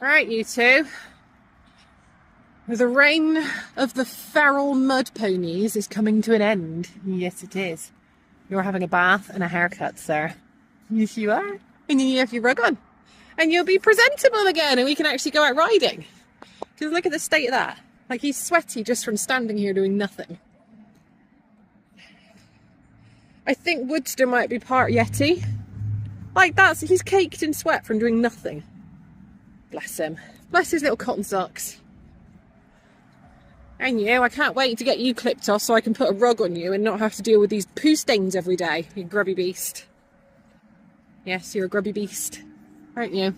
Right, you two. The reign of the feral mud ponies is coming to an end. Yes, it is. You're having a bath and a haircut, sir. Yes, you are. And then you have your rug on. And you'll be presentable again and we can actually go out riding. Because look at the state of that. Like, he's sweaty just from standing here doing nothing. I think Woodster might be part Yeti. Like, he's caked in sweat from doing nothing. Bless him. Bless his little cotton socks. And you, I can't wait to get you clipped off so I can put a rug on you and not have to deal with these poo stains every day, you grubby beast. Yes, you're a grubby beast, aren't you?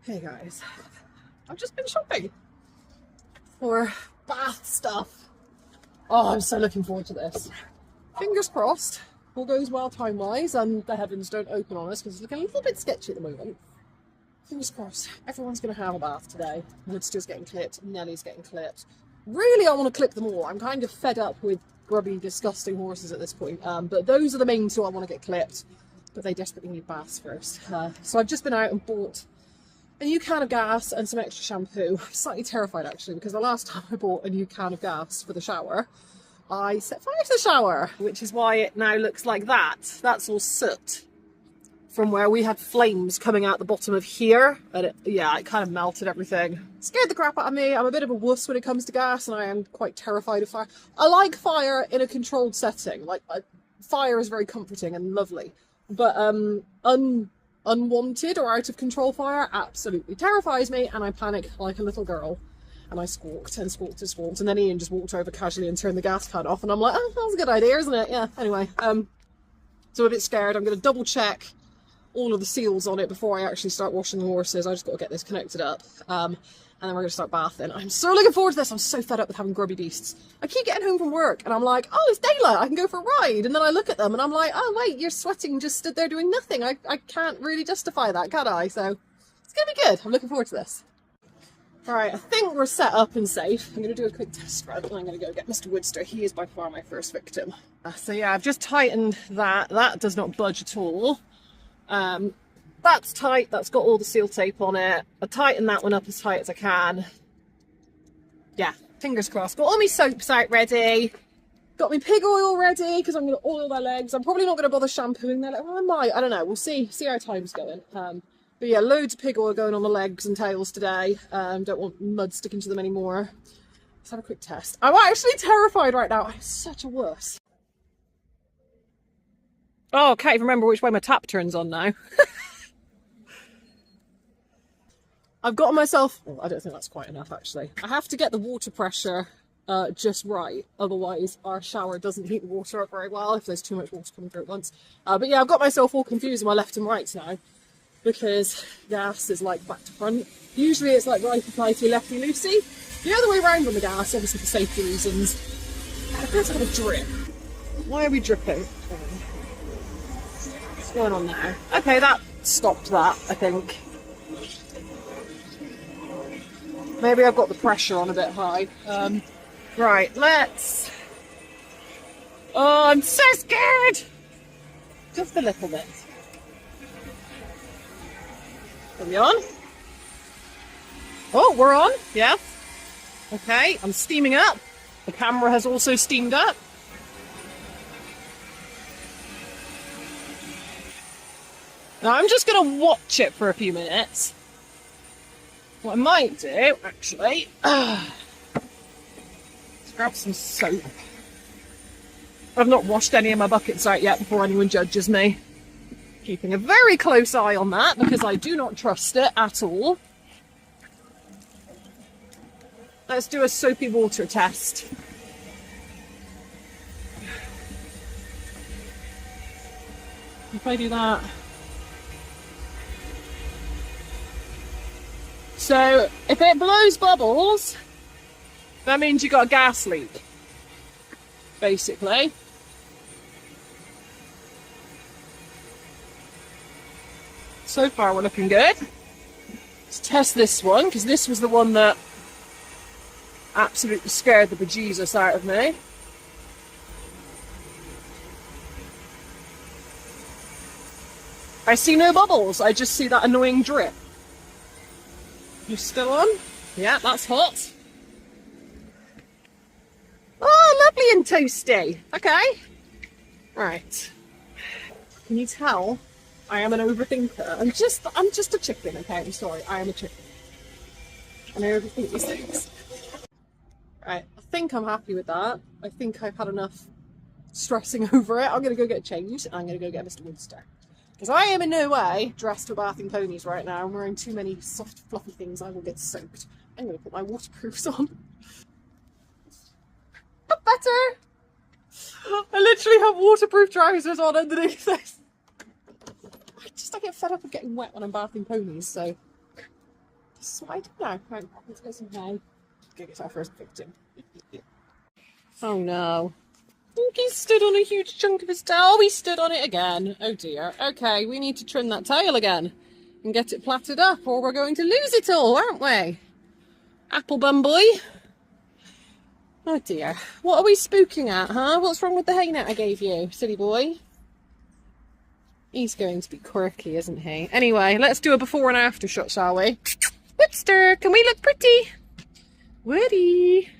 Hey guys, I've just been shopping for bath stuff. Oh, I'm so looking forward to this. Fingers crossed, all goes well time-wise and the heavens don't open on us because it's looking a little bit sketchy at the moment. Fingers crossed, everyone's going to have a bath today. Woodster's getting clipped, Nellie's getting clipped. Really, I want to clip them all. I'm kind of fed up with grubby, disgusting horses at this point. But those are the main two I want to get clipped. But they desperately need baths first. So I've just been out and bought a new can of gas and some extra shampoo. I'm slightly terrified actually because the last time I bought a new can of gas for the shower, I set fire to the shower, which is why it now looks like that. That's all soot from where we had flames coming out the bottom of here. And it kind of melted everything. Scared the crap out of me. I'm a bit of a wuss when it comes to gas and I am quite terrified of fire. I like fire in a controlled setting. Like, fire is very comforting and lovely. But unwanted or out of control fire absolutely terrifies me and I panic like a little girl and I squawked and squawked and squawked and then Ian just walked over casually and turned the gas can off and I'm like, oh, that was a good idea, isn't it? Yeah, anyway, so I'm a bit scared. I'm going to double check all of the seals on it before I actually start washing the horses. I just got to get this connected up and then we're going to start bathing. I'm so looking forward to this. I'm so fed up with having grubby beasts. I keep getting home from work and I'm like, oh, it's daylight, I can go for a ride. And then I look at them and I'm like, oh wait, you're sweating, just stood there doing nothing. I can't really justify that, can I? So it's going to be good. I'm looking forward to this. All right, I think we're set up and safe. I'm going to do a quick test run and I'm going to go get Mr. Woodster. He is by far my first victim. So yeah, I've just tightened that. That does not budge at all. That's tight, that's got all the seal tape on it. I tighten that one up as tight as I can. Yeah, fingers crossed. Got all my soaps out ready. Got my pig oil ready because I'm going to oil their legs. I'm probably not going to bother shampooing their legs. Well, I might, I don't know. We'll see how time's going. But yeah, loads of pig oil going on the legs and tails today. Don't want mud sticking to them anymore. Let's have a quick test. I'm actually terrified right now. I'm such a wuss. Oh, I can't even remember which way my tap turns on now. I've got myself, well, I don't think that's quite enough actually. I have to get the water pressure just right, otherwise our shower doesn't heat the water up very well if there's too much water coming through at once. But yeah, I've got myself all confused in my left and right now because gas is like back to front. Usually it's like righty-tighty, lefty-loosey. The other way around on the gas, obviously for safety reasons. I appears to have a drip. Why are we dripping? What's going on there? Okay, that stopped that, I think. Maybe I've got the pressure on a bit high. Right, let's... Oh, I'm so scared! Just a little bit. Are we on? Oh, we're on, yeah. Okay, I'm steaming up. The camera has also steamed up. Now I'm just going to watch it for a few minutes. What I might do, actually, let's grab some soap. I've not washed any of my buckets out yet before anyone judges me. Keeping a very close eye on that because I do not trust it at all. Let's do a soapy water test. If I do that... So, if it blows bubbles, that means you got a gas leak, basically. So far we're looking good. Let's test this one, because this was the one that absolutely scared the bejesus out of me. I see no bubbles, I just see that annoying drip. You still on? Yeah, that's hot. Oh, lovely and toasty. Okay. Right. Can you tell I am an overthinker? I'm just a chicken, okay? I'm sorry, I am a chicken. And I overthink these things. Right, I think I'm happy with that. I think I've had enough stressing over it. I'm gonna go get changed and I'm gonna go get Mr. Woodster. Because I am in no way dressed to bathing ponies right now. I'm wearing too many soft, fluffy things. I will get soaked. I'm going to put my waterproofs on. Better! I literally have waterproof trousers on underneath this. I get fed up of getting wet when I'm bathing ponies, so this is what I do now. Right, let's get some hay. Go get our first victim. Oh no. I think he stood on a huge chunk of his tail. Oh, he stood on it again. Oh dear. Okay, we need to trim that tail again and get it plaited up, or we're going to lose it all, aren't we? Apple bum boy. Oh dear. What are we spooking at, huh? What's wrong with the hay net I gave you, silly boy? He's going to be quirky, isn't he? Anyway, let's do a before and after shot, shall we? Woodster, can we look pretty? Woody.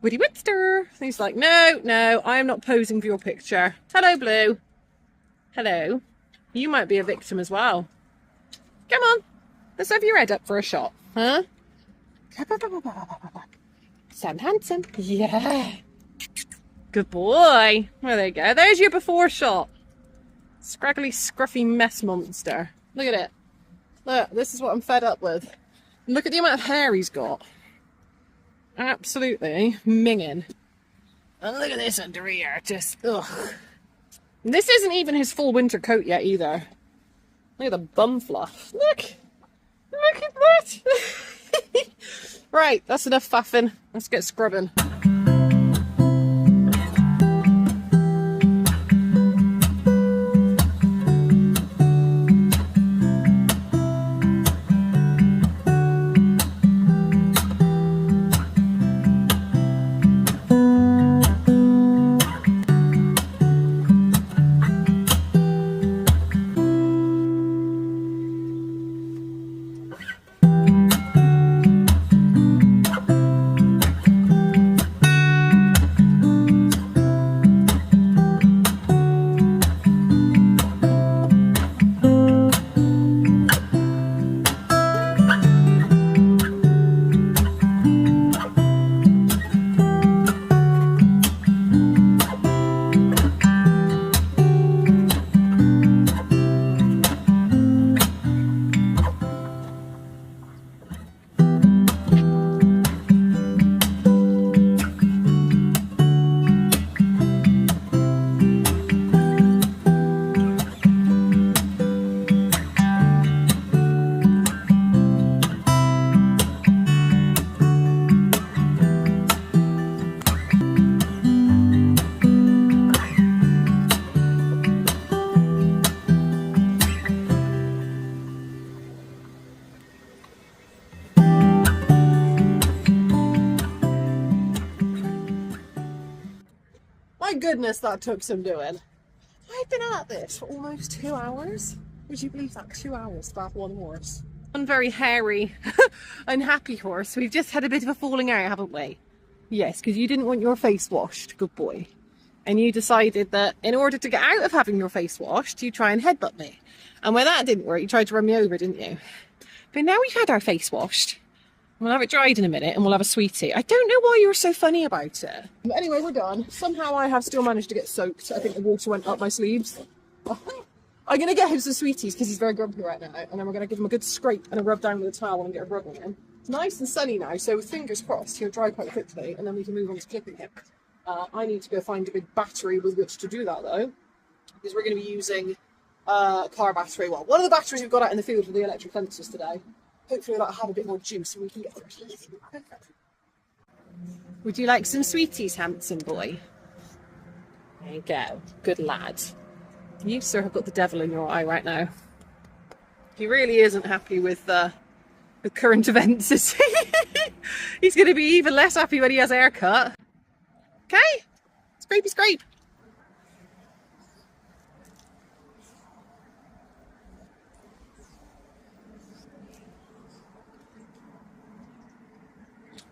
Woody Woodster. He's like, no, I am not posing for your picture. Hello, Blue. Hello. You might be a victim as well. Come on. Let's have your head up for a shot. Huh? Sound handsome. Yeah. Good boy. Well, there you go. There's your before shot. Scraggly, scruffy mess monster. Look at it. Look, this is what I'm fed up with. And look at the amount of hair he's got. Absolutely minging. And look at this under here, just ugh. And this isn't even his full winter coat yet either. Look at the bum fluff. Look at that. Right, that's enough faffing. Let's get scrubbing. My goodness, that took some doing. I've been at this for almost 2 hours. Would you believe that? 2 hours to bath one horse. One very hairy, unhappy horse. We've just had a bit of a falling out, haven't we? Yes, because you didn't want your face washed, good boy. And you decided that in order to get out of having your face washed, you try and headbutt me. And when that didn't work, you tried to run me over, didn't you? But now we've had our face washed. We'll have it dried in a minute and we'll have a sweetie. I don't know why you're so funny about it. But anyway, we're done. Somehow I have still managed to get soaked. I think the water went up my sleeves. I'm going to get him some sweeties because he's very grumpy right now. And then we're going to give him a good scrape and a rub down with a towel and get a rub on him. It's nice and sunny now, so fingers crossed he'll dry quite quickly and then we can move on to clipping him. I need to go find a big battery with which to do that though. Because we're going to be using a car battery. Well, one of the batteries we've got out in the field for the electric fences today. Hopefully that'll have a bit more juice and we can get through it. Would you like some sweeties, handsome boy? There you go. Good lad. You, sir, have got the devil in your eye right now. He really isn't happy with current events, is he? He's going to be even less happy when he has a haircut. Okay, scrapey scrape.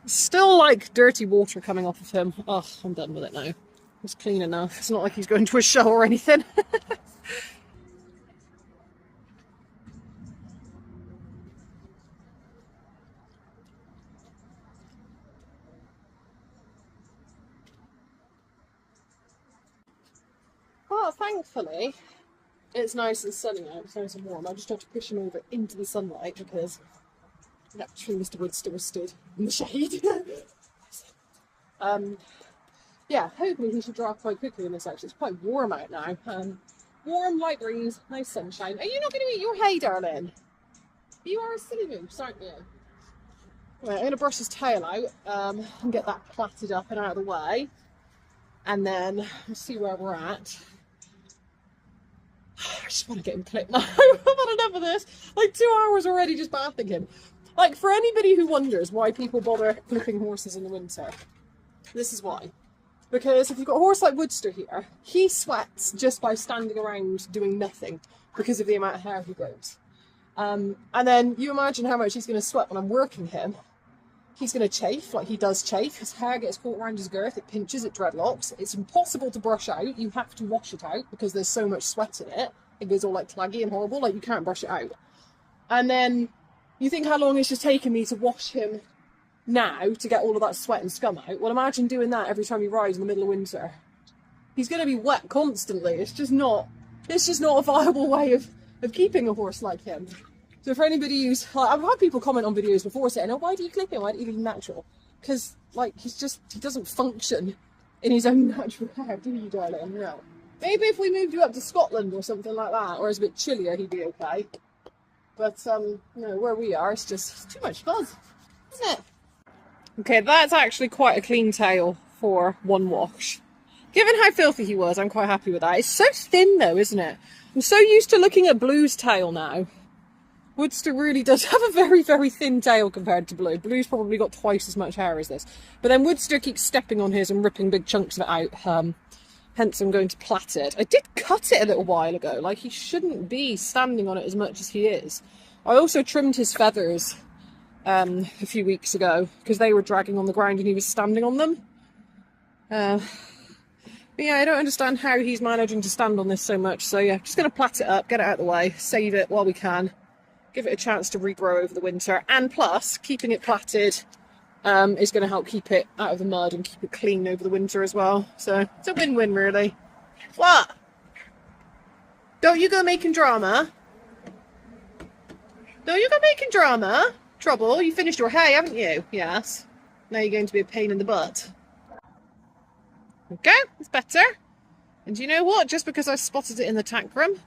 Still like dirty water coming off of him. Oh, I'm done with it now. It's clean enough. It's not like he's going to a show or anything. Well, thankfully, it's nice and sunny out. It's nice and warm. I just have to push him over into the sunlight because naturally Mr. Woodster was stood in the shade. Yeah, hopefully he should dry off quite quickly in this actually. It's quite warm out now. Warm, light breeze, nice sunshine. Are you not going to eat your hay, darling? You are a silly moose, aren't you? Right, I'm going to brush his tail out and get that plaited up and out of the way. And then we'll see where we're at. I just want to get him clipped now. I've had enough of this. Like 2 hours already just bathing him. Like, for anybody who wonders why people bother clipping horses in the winter, this is why. Because if you've got a horse like Woodster here, he sweats just by standing around doing nothing because of the amount of hair he grows. And then you imagine how much he's going to sweat when I'm working him. He's going to chafe, like he does chafe. His hair gets caught around his girth, it pinches, it dreadlocks. It's impossible to brush out. You have to wash it out because there's so much sweat in it. It goes all like claggy and horrible, like you can't brush it out. And then you think how long it's just taken me to wash him now to get all of that sweat and scum out. Well, imagine doing that every time he rides in the middle of winter. He's going to be wet constantly. It's just not a viable way of keeping a horse like him. So for anybody who's, like, I've had people comment on videos before saying, oh, why do you clip him? Why don't you leave him natural? Because, like, he doesn't function in his own natural hair, do you, darling? No. Maybe if we moved you up to Scotland or something like that, or it's a bit chillier, he'd be okay. But, no, where we are, it's just too much fuzz, isn't it? Okay, that's actually quite a clean tail for one wash. Given how filthy he was, I'm quite happy with that. It's so thin though, isn't it? I'm so used to looking at Blue's tail now. Woodster really does have a very, very thin tail compared to Blue. Blue's probably got twice as much hair as this. But then Woodster keeps stepping on his and ripping big chunks of it out. Hence I'm going to plait it. I did cut it a little while ago. Like, he shouldn't be standing on it as much as he is. I also trimmed his feathers a few weeks ago because they were dragging on the ground and he was standing on them. But yeah, I don't understand how he's managing to stand on this so much. So yeah, just going to plait it up, get it out of the way, save it while we can, give it a chance to regrow over the winter. And plus, keeping it plaited is going to help keep it out of the mud and keep it clean over the winter as well. So it's a win-win really. What? Don't you go making drama? Don't you go making drama? Trouble, you finished your hay, haven't you? Yes. Now you're going to be a pain in the butt. Okay, it's better. And do you know what? Just because I spotted it in the tack room,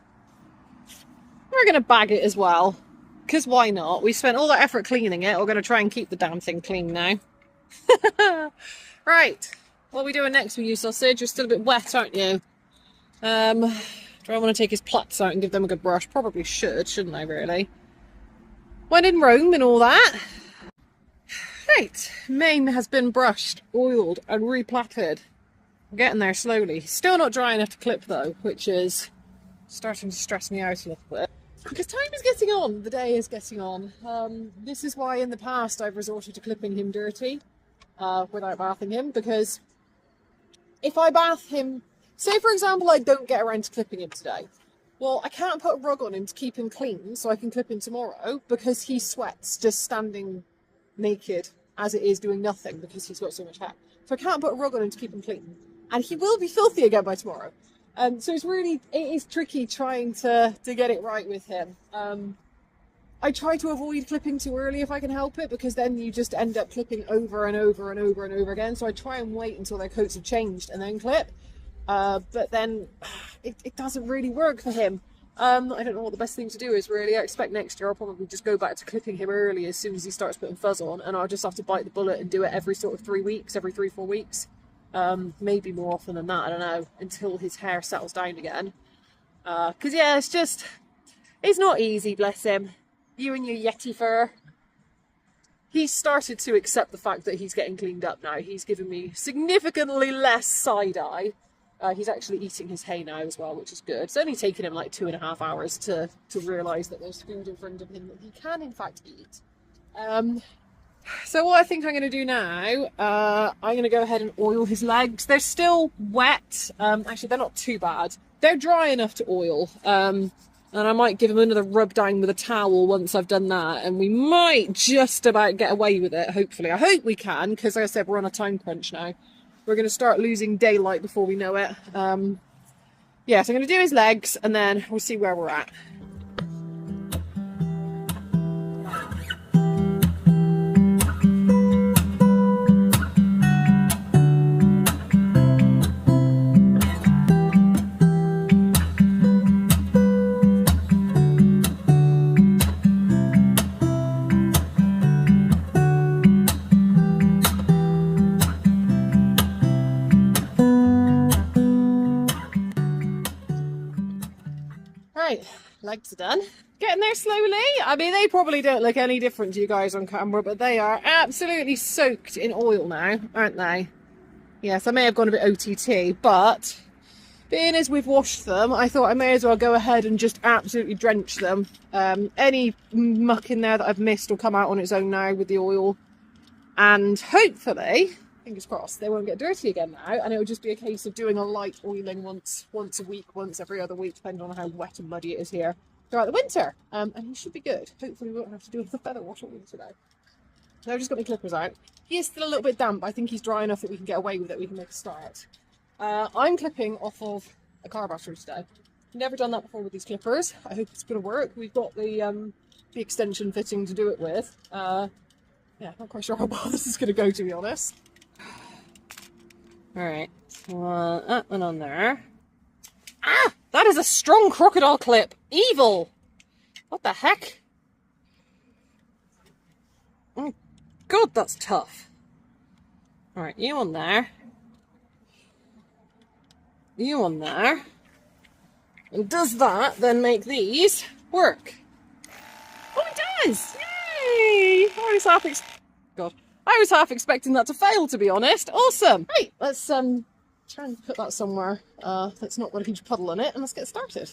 we're going to bag it as well. Because why not? We spent all that effort cleaning it. We're going to try and keep the damn thing clean now. Right. What are we doing next with you, sausage? You're still a bit wet, aren't you? Do I want to take his plaits out and give them a good brush? Probably should, shouldn't I, really? When in Rome and all that. Right, mane has been brushed, oiled and replatted. I'm getting there slowly. Still not dry enough to clip though, which is starting to stress me out a little bit. Because time is getting on, the day is getting on. This is why in the past I've resorted to clipping him dirty without bathing him, because if I bath him, say for example I don't get around to clipping him today, well, I can't put a rug on him to keep him clean so I can clip him tomorrow because he sweats just standing naked as it is doing nothing because he's got so much hair. So I can't put a rug on him to keep him clean. And he will be filthy again by tomorrow. So it is tricky trying to get it right with him. I try to avoid clipping too early if I can help it because then you just end up clipping over and over and over and over again. So I try and wait until their coats have changed and then clip. But then it doesn't really work for him. I don't know what the best thing to do is really. I expect next year I'll probably just go back to clipping him early as soon as he starts putting fuzz on, and I'll just have to bite the bullet and do it every sort of 3 weeks, every 3-4 weeks. Maybe more often than that, I don't know, until his hair settles down again. Because yeah, it's not easy, bless him. You and your Yeti fur. he's started to accept the fact that he's getting cleaned up now. He's given me significantly less side-eye. He's actually eating his hay now as well, which is good. It's only taken him like 2.5 hours to realise that there's food in front of him that he can in fact eat. So what I think I'm going to do now, I'm going to go ahead and oil his legs. They're still wet. Actually, they're not too bad. They're dry enough to oil. And I might give him another rub down with a towel once I've done that. And we might just about get away with it, hopefully. I hope we can, because like I said, we're on a time crunch now. We're going to start losing daylight before we know it. Yeah, so I'm going to do his legs, and then we'll see where we're at. Legs are done. Getting there slowly. I mean, they probably don't look any different to you guys on camera, but they are absolutely soaked in oil now, aren't they? Yes, I may have gone a bit OTT, but being as we've washed them, I thought I may as well go ahead and just absolutely drench them. Any muck in there that I've missed will come out on its own now with the oil. And hopefully, fingers crossed, they won't get dirty again now, and it'll just be a case of doing a light oiling once a week, once every other week, depending on how wet and muddy it is here throughout the winter. And he should be good. Hopefully we won't have to do the feather wash all today. So I've just got my clippers out. He is still a little bit damp. I think he's dry enough that we can get away with it. We can make a start. I'm clipping off of a car battery today. Never done that before with these clippers. I hope it's going to work. We've got the extension fitting to do it with. Yeah, not quite sure how well this is going to go, to be honest. Alright, so that went on there. Ah! That is a strong crocodile clip! Evil! What the heck? Oh, God, that's tough. Alright, you on there. You on there. And does that then make these work? Oh, it does! Yay! I was half expecting that to fail, to be honest. Awesome! Right, let's try and put that somewhere that's not got a huge puddle in it, and let's get started.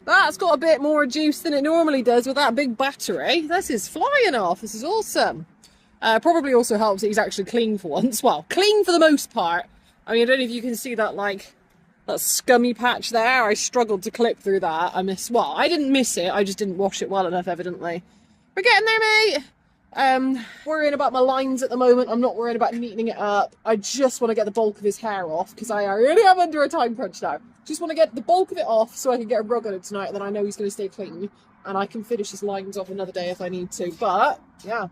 That's got a bit more juice than it normally does with that big battery. This is flying off. This is awesome. Probably also helps that he's actually clean for once. Well, clean for the most part. I mean, I don't know if you can see that, like, that scummy patch there. I struggled to clip through that. I didn't miss it. I just didn't wash it well enough, evidently. We're getting there, mate. Worrying about my lines at the moment. I'm not worrying about neatening it up. I just want to get the bulk of his hair off because I really am under a time crunch now. Just want to get the bulk of it off so I can get a rug on it tonight, and then I know he's going to stay clean and I can finish his lines off another day if I need to. But yeah,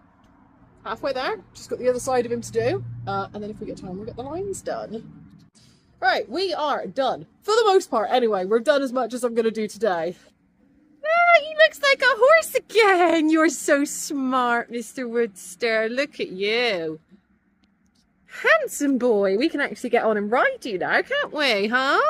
halfway there. Just got the other side of him to do, and then if we get time we'll get the lines done. Right, we are done for the most part. Anyway, we're done as much as I'm going to do today. Ah, he looks like a horse again. You're so smart, Mr. Woodster. Look at you. Handsome boy. We can actually get on and ride you now, can't we, huh?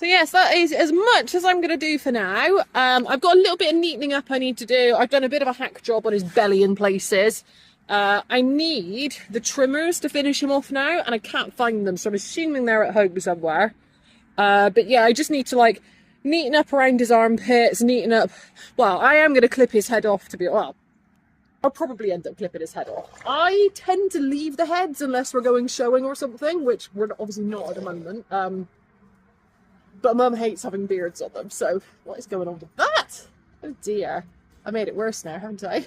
So yes, that is as much as I'm going to do for now. I've got a little bit of neatening up I need to do. I've done a bit of a hack job on his belly in places. I need the trimmers to finish him off now, and I can't find them, so I'm assuming they're at home somewhere. But yeah, I just need to like neaten up around his armpits, neaten up. Well, I am going to clip his head off, to be well. I'll probably end up clipping his head off. I tend to leave the heads unless we're going showing or something, which we're obviously not at the moment. But Mum hates having beards on them, so what is going on with that? Oh dear. I made it worse now, haven't I?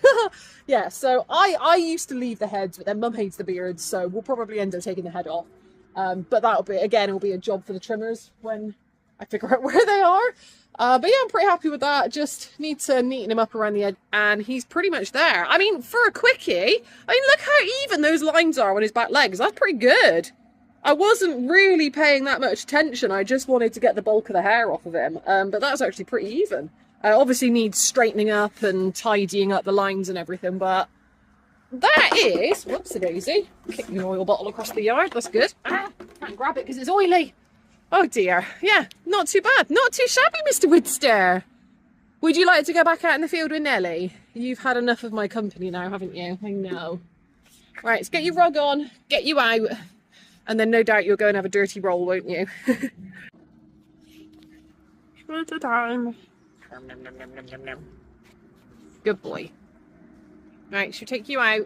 Yeah, so I used to leave the heads, but then Mum hates the beards, so we'll probably end up taking the head off. But that'll be, again, it'll be a job for the trimmers when I figure out where they are. But yeah, I'm pretty happy with that. Just need to neaten him up around the edge, and he's pretty much there. I mean, for a quickie, I mean, look how even those lines are on his back legs. That's pretty good. I wasn't really paying that much attention. I just wanted to get the bulk of the hair off of him. But that's actually pretty even. Obviously needs straightening up and tidying up the lines and everything, but that is... Whoops-a-daisy. Kick the oil bottle across the yard. That's good. Can't grab it because it's oily. Oh dear. Yeah, not too bad. Not too shabby, Mr. Woodster. Would you like to go back out in the field with Nelly? You've had enough of my company now, haven't you? I know. Right, let's get your rug on, get you out. And then no doubt you'll go and have a dirty roll, won't you? At a time. Good boy. Right, she'll take you out.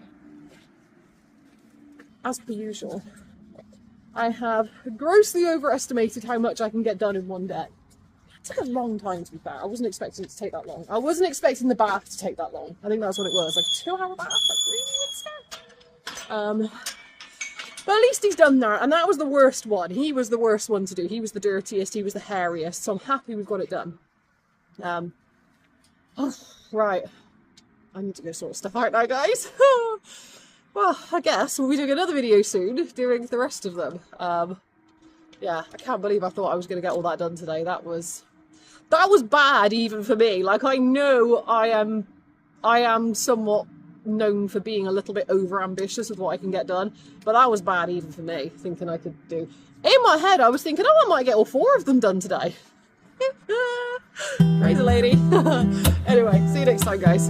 As per usual, I have grossly overestimated how much I can get done in one day. It took a long time, to be fair. I wasn't expecting it to take that long. I wasn't expecting the bath to take that long. I think that's what it was, like a 2-hour bath. Like, really? But at least he's done that, and that was the worst one. He was the worst one to do. He was the dirtiest, he was the hairiest, so I'm happy we've got it done. Right. I need to go sort stuff out now, guys. Well, I guess we'll be doing another video soon, doing the rest of them. Yeah, I can't believe I thought I was going to get all that done today. That was bad even for me. Like, I know I am somewhat known for being a little bit over ambitious with what I can get done, but that was bad even for me, thinking I could do. In my head I was thinking, oh, I might get all 4 of them done today. Crazy lady. Anyway, see you next time, guys.